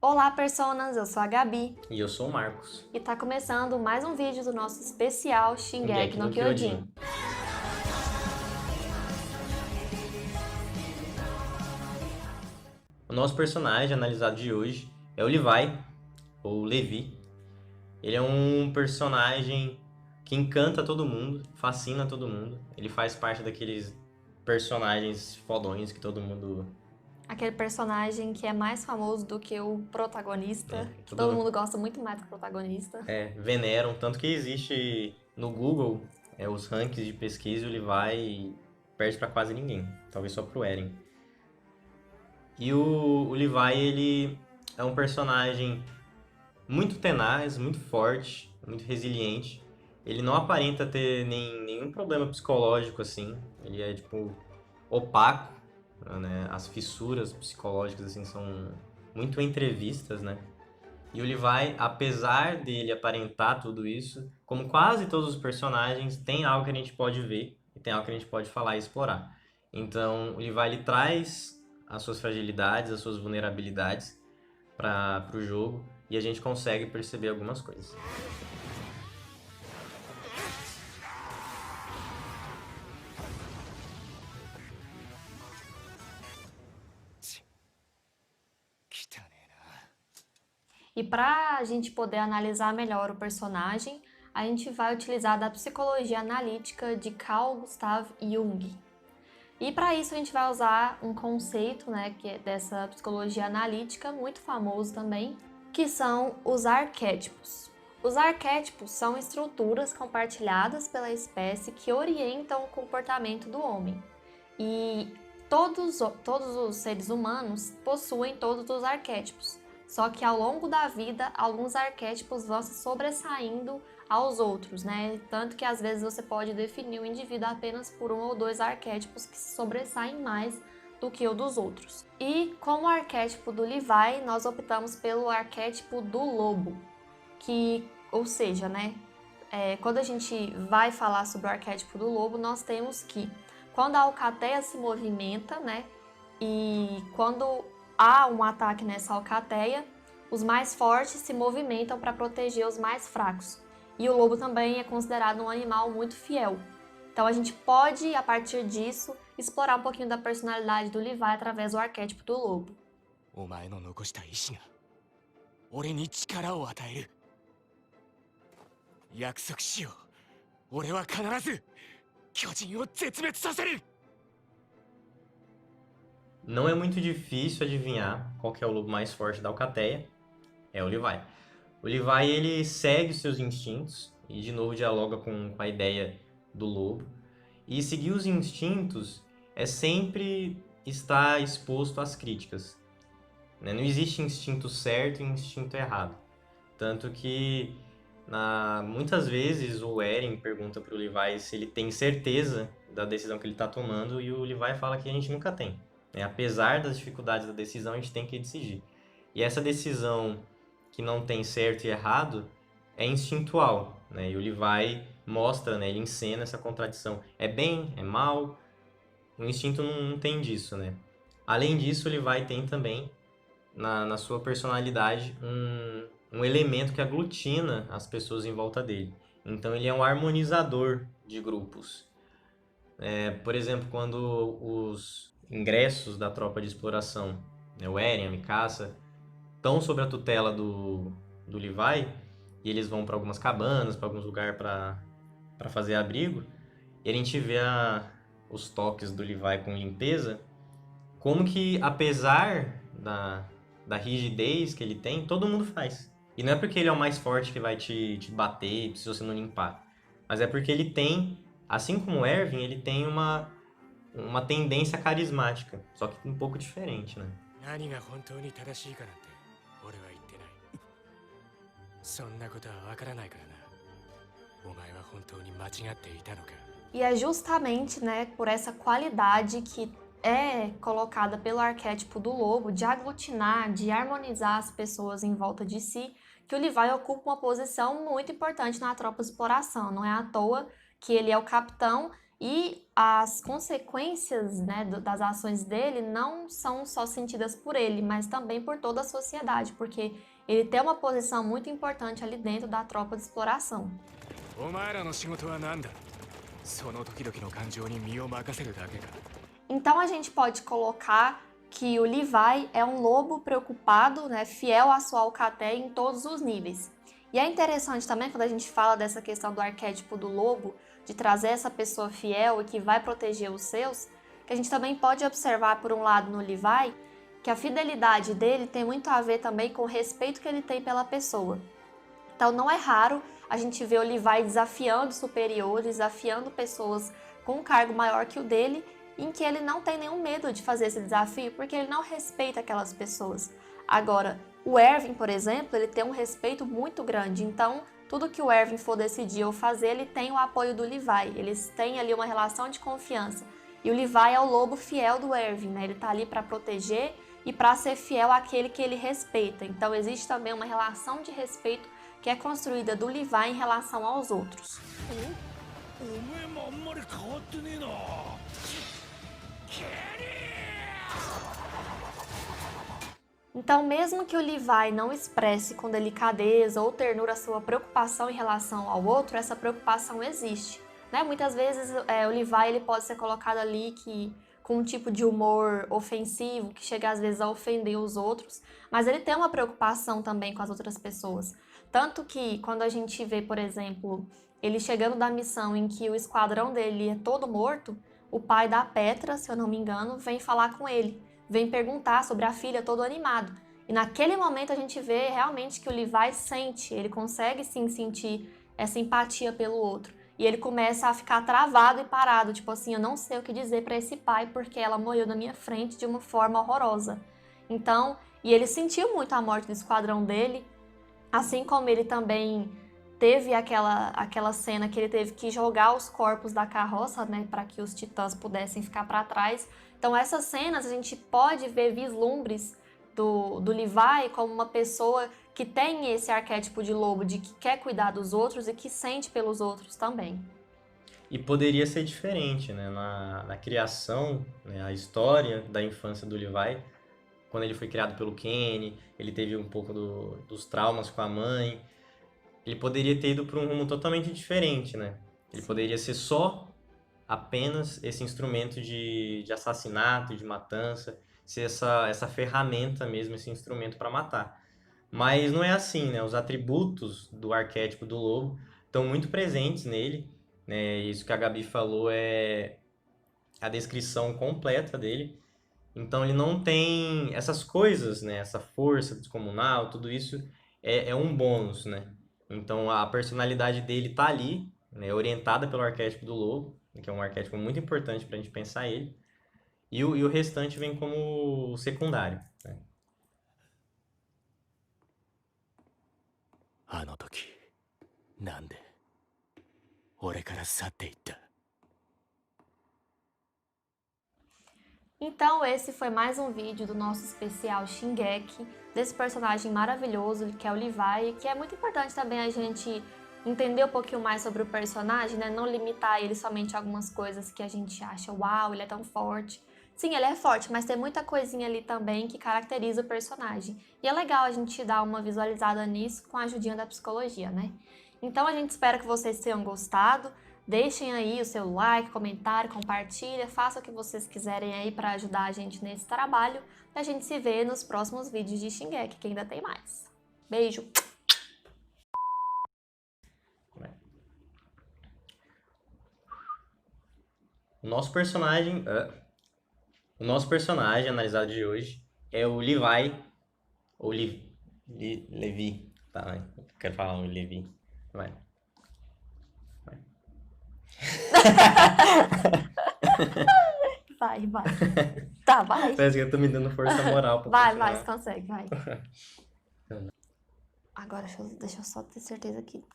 Olá, personas! Eu sou a Gabi E eu sou o Marcos. e tá começando mais um vídeo do nosso especial Shingeki no Kyojin. O nosso personagem analisado de hoje é o Levi, ou Levi. Ele é um personagem que encanta todo mundo, fascina todo mundo. Ele faz parte daqueles personagens fodões que todo mundo... Aquele personagem que é mais famoso do que o protagonista, que todo todo mundo gosta muito mais do protagonista. veneram. Tanto que existe no Google os rankings de pesquisa e o Levi perde pra quase ninguém. Talvez só pro Eren. E o Levi, ele é um personagem muito tenaz, muito forte, muito resiliente. Ele não aparenta ter nenhum problema psicológico, assim. Ele é, tipo, opaco, né? As fissuras psicológicas, assim, são muito entrevistas, né? E o Levi, apesar dele aparentar tudo isso, como quase todos os personagens, tem algo que a gente pode ver e tem algo que a gente pode falar e explorar. Então, o Levi, ele traz as suas fragilidades, as suas vulnerabilidades para o jogo e a gente consegue perceber algumas coisas. E para a gente poder analisar melhor o personagem, a gente vai utilizar da psicologia analítica de Carl Gustav Jung. E para isso a gente vai usar um conceito, né, que é dessa psicologia analítica, muito famoso também, que são os arquétipos. Os arquétipos são estruturas compartilhadas pela espécie que orientam o comportamento do homem. E todos os seres humanos possuem todos os arquétipos. Só que ao longo da vida, alguns arquétipos vão se sobressaindo aos outros, né? Tanto que às vezes você pode definir o indivíduo apenas por um ou dois arquétipos que se sobressaem mais do que o dos outros. E como arquétipo do Levi, nós optamos pelo arquétipo do lobo, que, ou seja, né? Quando a gente vai falar sobre o arquétipo do lobo, nós temos que, quando a alcateia se movimenta, né? E quando há um ataque nessa alcateia, os mais fortes se movimentam para proteger os mais fracos. E o lobo também é considerado um animal muito fiel. Então a gente pode, a partir disso, explorar um pouquinho da personalidade do Levi através do arquétipo do lobo. お前の残した意志が俺に力を与える。約束しよう。俺は必ず巨人を絶滅させる。 Não é muito difícil adivinhar qual que é o lobo mais forte da Alcateia. É o Levi. O Levi, ele segue os seus instintos e, de novo, dialoga com a ideia do lobo. E seguir os instintos é sempre estar exposto às críticas, né? Não existe instinto certo e instinto errado. Tanto que, muitas vezes, o Eren pergunta pro Levi se ele tem certeza da decisão que ele está tomando e o Levi fala que a gente nunca tem, né? Apesar das dificuldades da decisão, a gente tem que decidir. E essa decisão que não tem certo e errado é instintual, né? E o Levi mostra, né? Ele encena essa contradição. É bem, é mal, o instinto não tem disso, né? Além disso, o Levi tem também, na sua personalidade, um elemento que aglutina as pessoas em volta dele. Então ele é um harmonizador de grupos. Por exemplo, quando os ingressos da tropa de exploração, né, o Eren, a Mikasa, estão sob a tutela do Levi, e eles vão para algumas cabanas, para alguns lugares para fazer abrigo, e a gente vê os toques do Levi com limpeza, como que, apesar da rigidez que ele tem, todo mundo faz. E não é porque ele é o mais forte que vai te bater se você não limpar, mas é porque ele tem, assim como o Erwin, ele tem uma tendência carismática, só que um pouco diferente, né? 何が本当に正しいかなんて俺は言ってない。そんなことはわからないからな。お前は本当に間違っていたのか。 E é justamente, né, por essa qualidade que é colocada pelo arquétipo do lobo, de aglutinar, de harmonizar as pessoas em volta de si, que o Levi ocupa uma posição muito importante na tropa de exploração. Não é à toa que ele é o capitão E as consequências, né, das ações dele não são só sentidas por ele, mas também por toda a sociedade, porque ele tem uma posição muito importante ali dentro da tropa de exploração. お前らの仕事は何だその時々の感情に身を任せるだけか Então a gente pode colocar que o Levi é um lobo preocupado, né, fiel à sua alcateia em todos os níveis. E é interessante também quando a gente fala dessa questão do arquétipo do lobo, de trazer essa pessoa fiel e que vai proteger os seus, que a gente também pode observar por um lado no Levi, que a fidelidade dele tem muito a ver também com o respeito que ele tem pela pessoa. Então não é raro a gente ver o Levi desafiando superiores, desafiando pessoas com um cargo maior que o dele, em que ele não tem nenhum medo de fazer esse desafio, porque ele não respeita aquelas pessoas. Agora, o Erwin, por exemplo, ele tem um respeito muito grande, então tudo que o Erwin for decidir ou fazer, ele tem o apoio do Levi, eles têm ali uma relação de confiança. E o Levi é o lobo fiel do Erwin, né? Ele está ali para proteger e para ser fiel àquele que ele respeita. Então existe também uma relação de respeito que é construída do Levi em relação aos outros. お前もあんまり変わってねえなケリ Então, mesmo que o Levi não expresse com delicadeza ou ternura sua preocupação em relação ao outro, essa preocupação existe, né? Muitas vezes o Levi ele pode ser colocado ali com um tipo de humor ofensivo, que chega às vezes a ofender os outros, mas ele tem uma preocupação também com as outras pessoas. Tanto que quando a gente vê, por exemplo, ele chegando da missão em que o esquadrão dele é todo morto, o pai da Petra, se eu não me engano, vem falar com ele. Vem perguntar sobre a filha todo animado. E naquele momento a gente vê realmente que o Levi sente, ele consegue sim sentir essa empatia pelo outro. E ele começa a ficar travado e parado, tipo assim, eu não sei o que dizer para esse pai porque ela morreu na minha frente de uma forma horrorosa. Então, e ele sentiu muito a morte do esquadrão dele, assim como ele também teve aquela cena que ele teve que jogar os corpos da carroça, né, para que os titãs pudessem ficar para trás. Então essas cenas a gente pode ver vislumbres do Levi como uma pessoa que tem esse arquétipo de lobo, de que quer cuidar dos outros e que sente pelos outros também. E poderia ser diferente, né? Na criação, né? A história da infância do Levi, quando ele foi criado pelo Kenny, ele teve um pouco dos traumas com a mãe. Ele poderia ter ido para um rumo totalmente diferente, né? Ele poderia ser só apenas esse instrumento de assassinato, de matança, ser essa ferramenta mesmo, esse instrumento para matar. Mas não é assim, né? Os atributos do arquétipo do lobo estão muito presentes nele, né? Isso que a Gabi falou é a descrição completa dele. Então ele não tem essas coisas, né? Essa força descomunal, tudo isso é um bônus, né? Então a personalidade dele tá ali, né? Orientada pelo arquétipo do lobo, que é um arquétipo muito importante pra gente pensar ele. E o restante vem como secundário, né? あの時なんで俺から去っていった Então esse foi mais um vídeo do nosso especial Shingeki, desse personagem maravilhoso que é o Levi, que é muito importante também a gente entender um pouquinho mais sobre o personagem, né? Não limitar ele somente a algumas coisas que a gente acha, uau, ele é tão forte. Sim, ele é forte, mas tem muita coisinha ali também que caracteriza o personagem. E é legal a gente dar uma visualizada nisso com a ajudinha da psicologia, né? Então a gente espera que vocês tenham gostado. Deixem aí o seu like, comentário, compartilha, faça o que vocês quiserem aí para ajudar a gente nesse trabalho. E a gente se vê nos próximos vídeos de Shingeki, que ainda tem mais. Beijo! O nosso personagem analisado de hoje é o Levi, ou Levi, tá, né? Quero falar um Levi, vai. Vai. Tá, vai. Parece que eu tô me dando força moral pra Vai, continuar. você consegue, vai. Agora, deixa eu só ter certeza aqui.